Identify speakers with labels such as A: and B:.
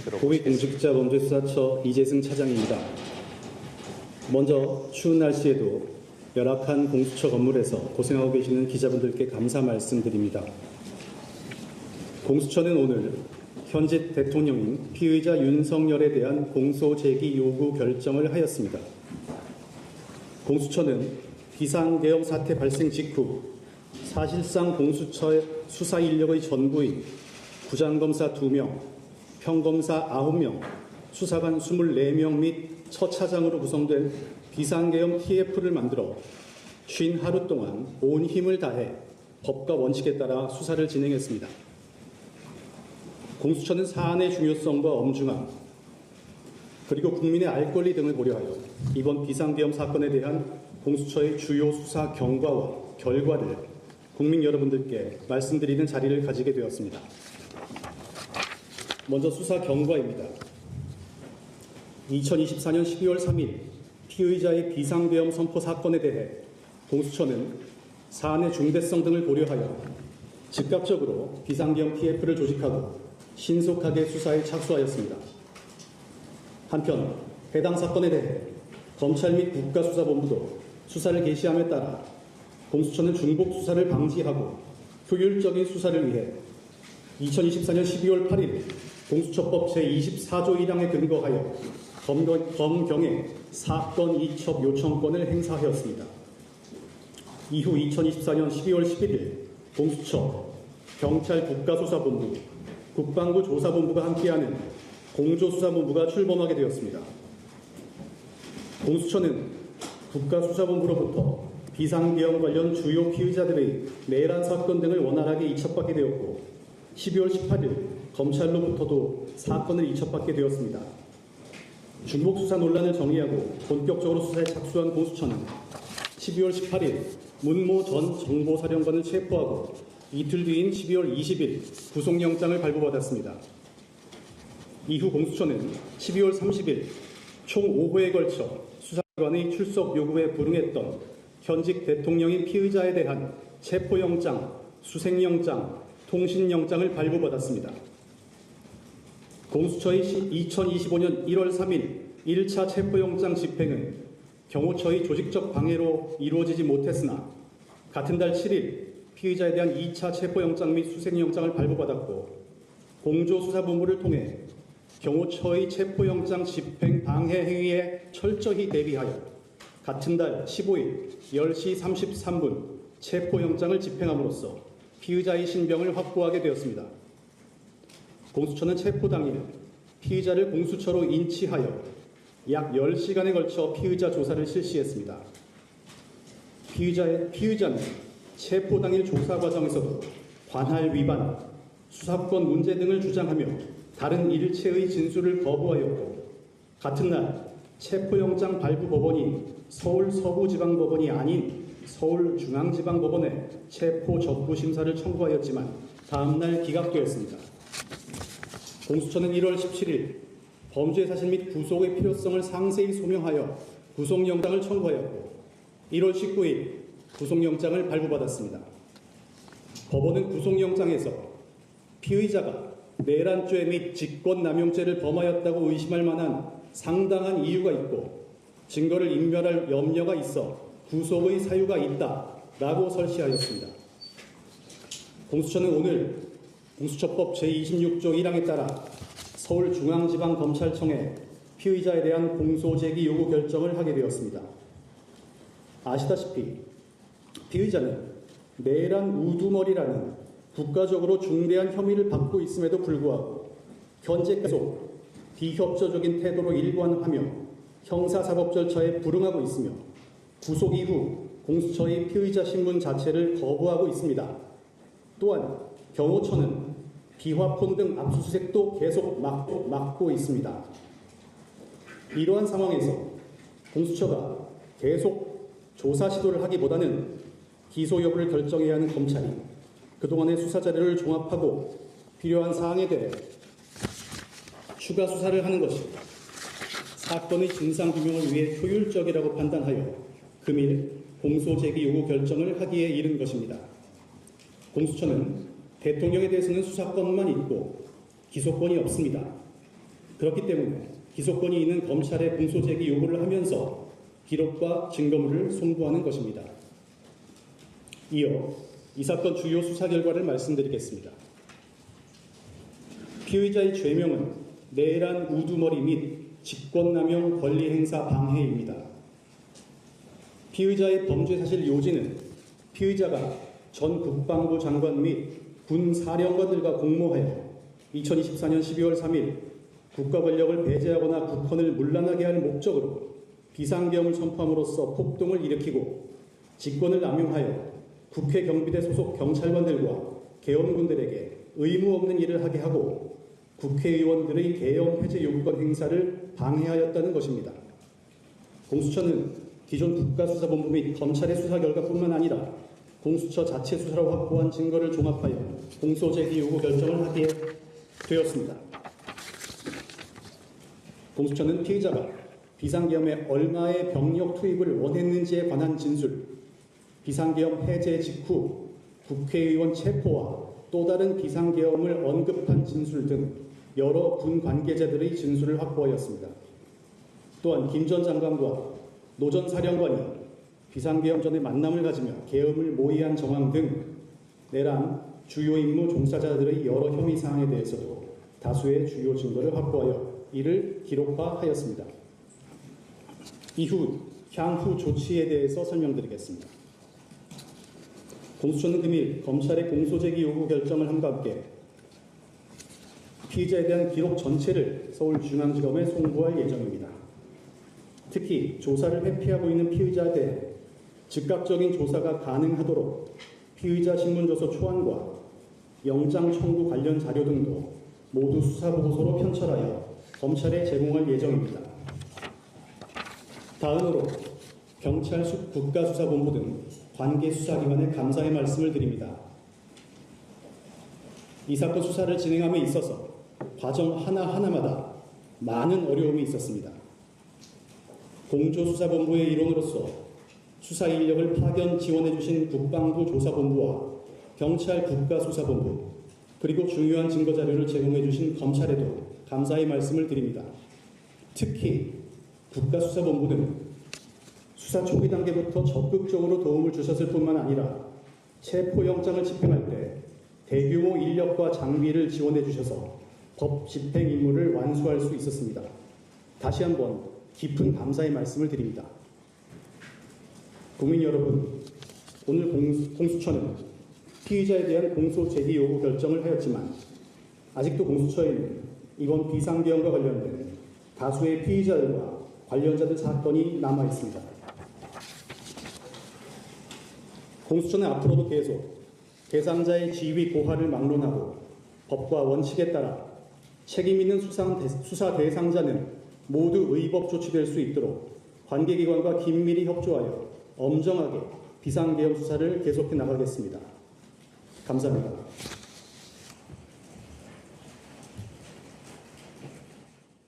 A: 들어보시겠습니다.
B: 고위공직자범죄수사처 이재승 차장입니다. 먼저 추운 날씨에도 열악한 공수처 건물에서 고생하고 계시는 기자분들께 감사 말씀드립니다. 공수처는 오늘 현직 대통령인 피의자 윤석열에 대한 공소 제기 요구 결정을 하였습니다. 공수처는 비상계엄 사태 발생 직후 사실상 공수처 수사 인력의 전부인 부장검사 2명, 평검사 9명, 수사관 24명 및 처차장으로 구성된 비상계엄 TF를 만들어 50하루 동안 온 힘을 다해 법과 원칙에 따라 수사를 진행했습니다. 공수처는 사안의 중요성과 엄중함, 그리고 국민의 알 권리 등을 고려하여 이번 비상계엄 사건에 대한 공수처의 주요 수사 경과와 결과를 국민 여러분들께 말씀드리는 자리를 가지게 되었습니다. 먼저 수사 경과입니다. 2024년 12월 3일 피의자의 비상계엄 선포 사건에 대해 공수처는 사안의 중대성 등을 고려하여 즉각적으로 비상계엄 TF를 조직하고 신속하게 수사에 착수하였습니다. 한편 해당 사건에 대해 검찰 및 국가수사본부도 수사를 개시함에 따라 공수처는 중복 수사를 방지하고 효율적인 수사를 위해 2024년 12월 8일 공수처법 제24조 1항에 근거하여 검경에 사건 이첩 요청권을 행사하였습니다. 이후 2024년 12월 11일 공수처, 경찰 국가수사본부, 국방부 조사본부가 함께하는 공조수사본부가 출범하게 되었습니다. 공수처는 국가수사본부로부터 비상계엄 관련 주요 피의자들의 내란 사건 등을 원활하게 이첩받게 되었고 12월 18일 검찰로부터도 사건을 이첩받게 되었습니다. 중복수사 논란을 정리하고 본격적으로 수사에 착수한 공수처는 12월 18일 문모 전 정보사령관을 체포하고 이틀 뒤인 12월 20일 구속영장을 발부받았습니다. 이후 공수처는 12월 30일 총 5회에 걸쳐 수사관의 출석 요구에 불응했던 현직 대통령인 피의자에 대한 체포영장, 수색영장, 통신영장을 발부받았습니다. 공수처의 2025년 1월 3일 1차 체포영장 집행은 경호처의 조직적 방해로 이루어지지 못했으나 같은 달 7일 피의자에 대한 2차 체포영장 및 수색영장을 발부받았고 공조수사본부를 통해 경호처의 체포영장 집행 방해 행위에 철저히 대비하여 같은 달 15일 10시 33분 체포영장을 집행함으로써 피의자의 신병을 확보하게 되었습니다. 공수처는 체포 당일 피의자를 공수처로 인치하여 약 10시간에 걸쳐 피의자 조사를 실시했습니다. 피의자는 체포 당일 조사 과정에서도 관할 위반, 수사권 문제 등을 주장하며 다른 일체의 진술을 거부하였고 같은 날 체포영장 발부 법원인 서울 서부지방법원이 아닌 서울중앙지방법원에 체포 접부 심사를 청구하였지만 다음 날 기각되었습니다. 공수처는 1월 17일 범죄 사실 및 구속의 필요성을 상세히 소명하여 구속영장을 청구하였고 1월 19일 구속영장을 발부받았습니다. 법원은 구속영장에서 피의자가 내란죄 및 직권남용죄를 범하였다고 의심할 만한 상당한 이유가 있고 증거를 인멸할 염려가 있어 구속의 사유가 있다라고 설치하였습니다. 공수처는 오늘 공수처법 제26조 1항에 따라 서울중앙지방검찰청에 피의자에 대한 공소제기 요구 결정을 하게 되었습니다. 아시다시피 피의자는 내란 우두머리라는 국가적으로 중대한 혐의를 받고 있음에도 불구하고 현재 계속 비협조적인 태도로 일관하며 형사사법 절차에 불응하고 있으며 구속 이후 공수처의 피의자 신문 자체를 거부하고 있습니다. 또한 경호처는 비화폰 등 압수수색도 계속 막고 있습니다. 이러한 상황에서 공수처가 계속 조사 시도를 하기보다는 기소 여부를 결정해야 하는 검찰이 그동안의 수사 자료를 종합하고 필요한 사항에 대해 추가 수사를 하는 것이 사건의 진상규명을 위해 효율적이라고 판단하여 금일 공소제기 요구 결정을 하기에 이른 것입니다. 공수처는 대통령에 대해서는 수사권만 있고 기소권이 없습니다. 그렇기 때문에 기소권이 있는 검찰의 공소제기 요구를 하면서 기록과 증거물을 송부하는 것입니다. 이어 이 사건 주요 수사 결과를 말씀드리겠습니다. 피의자의 죄명은 내란 우두머리 및 직권남용 권리행사 방해입니다. 피의자의 범죄 사실 요지는 피의자가 전 국방부 장관 및 군 사령관들과 공모하여 2024년 12월 3일 국가 권력을 배제하거나 국헌을 문란하게 할 목적으로 비상계엄을 선포함으로써 폭동을 일으키고 직권을 남용하여 국회 경비대 소속 경찰관들과 계엄군들에게 의무 없는 일을 하게 하고 국회의원들의 계엄 해제 요구권 행사를 방해하였다는 것입니다. 공수처는 기존 국가수사본부 및 검찰의 수사 결과뿐만 아니라 공수처 자체 수사로 확보한 증거를 종합하여 공소제기 요구 결정을 하게 되었습니다. 공수처는 피의자가 비상계엄에 얼마의 병력 투입을 원했는지에 관한 진술, 비상계엄 해제 직후 국회의원 체포와 또 다른 비상계엄을 언급한 진술 등 여러 군 관계자들의 진술을 확보하였습니다. 또한 김 전 장관과 노 전 사령관이 비상계엄 전에 만남을 가지며 계엄을 모의한 정황 등 내란 주요 임무 종사자들의 여러 혐의 사항에 대해서도 다수의 주요 증거를 확보하여 이를 기록화하였습니다. 이후 향후 조치에 대해서 설명드리겠습니다. 공수처는 금일 검찰의 공소제기 요구 결정을 함과 함께 피의자에 대한 기록 전체를 서울중앙지검에 송부할 예정입니다. 특히 조사를 회피하고 있는 피의자에 대해 즉각적인 조사가 가능하도록 피의자 신문조서 초안과 영장 청구 관련 자료 등도 모두 수사보고서로 편철하여 검찰에 제공할 예정입니다. 다음으로 경찰 국가수사본부 등 관계 수사기관에 감사의 말씀을 드립니다. 이 사건 수사를 진행함에 있어서 과정 하나하나마다 많은 어려움이 있었습니다. 공조수사본부의 일원으로서 수사 인력을 파견 지원해 주신 국방부 조사본부와 경찰 국가수사본부 그리고 중요한 증거 자료를 제공해 주신 검찰에도 감사의 말씀을 드립니다. 특히 국가수사본부는 수사 초기 단계부터 적극적으로 도움을 주셨을 뿐만 아니라 체포영장을 집행할 때 대규모 인력과 장비를 지원해 주셔서 법 집행 임무를 완수할 수 있었습니다. 다시 한번 깊은 감사의 말씀을 드립니다. 국민 여러분, 오늘 공수처는 피의자에 대한 공소 제기 요구 결정을 하였지만 아직도 공수처에는 이번 비상계엄과 관련된 다수의 피의자들과 관련자들 사건이 남아 있습니다. 공수처는 앞으로도 계속 대상자의 지위 고하를 막론하고 법과 원칙에 따라 책임 있는 수사 대상자는 모두 의법 조치될 수 있도록 관계기관과 긴밀히 협조하여 엄정하게 비상계엄 수사를 계속해 나가겠습니다. 감사합니다.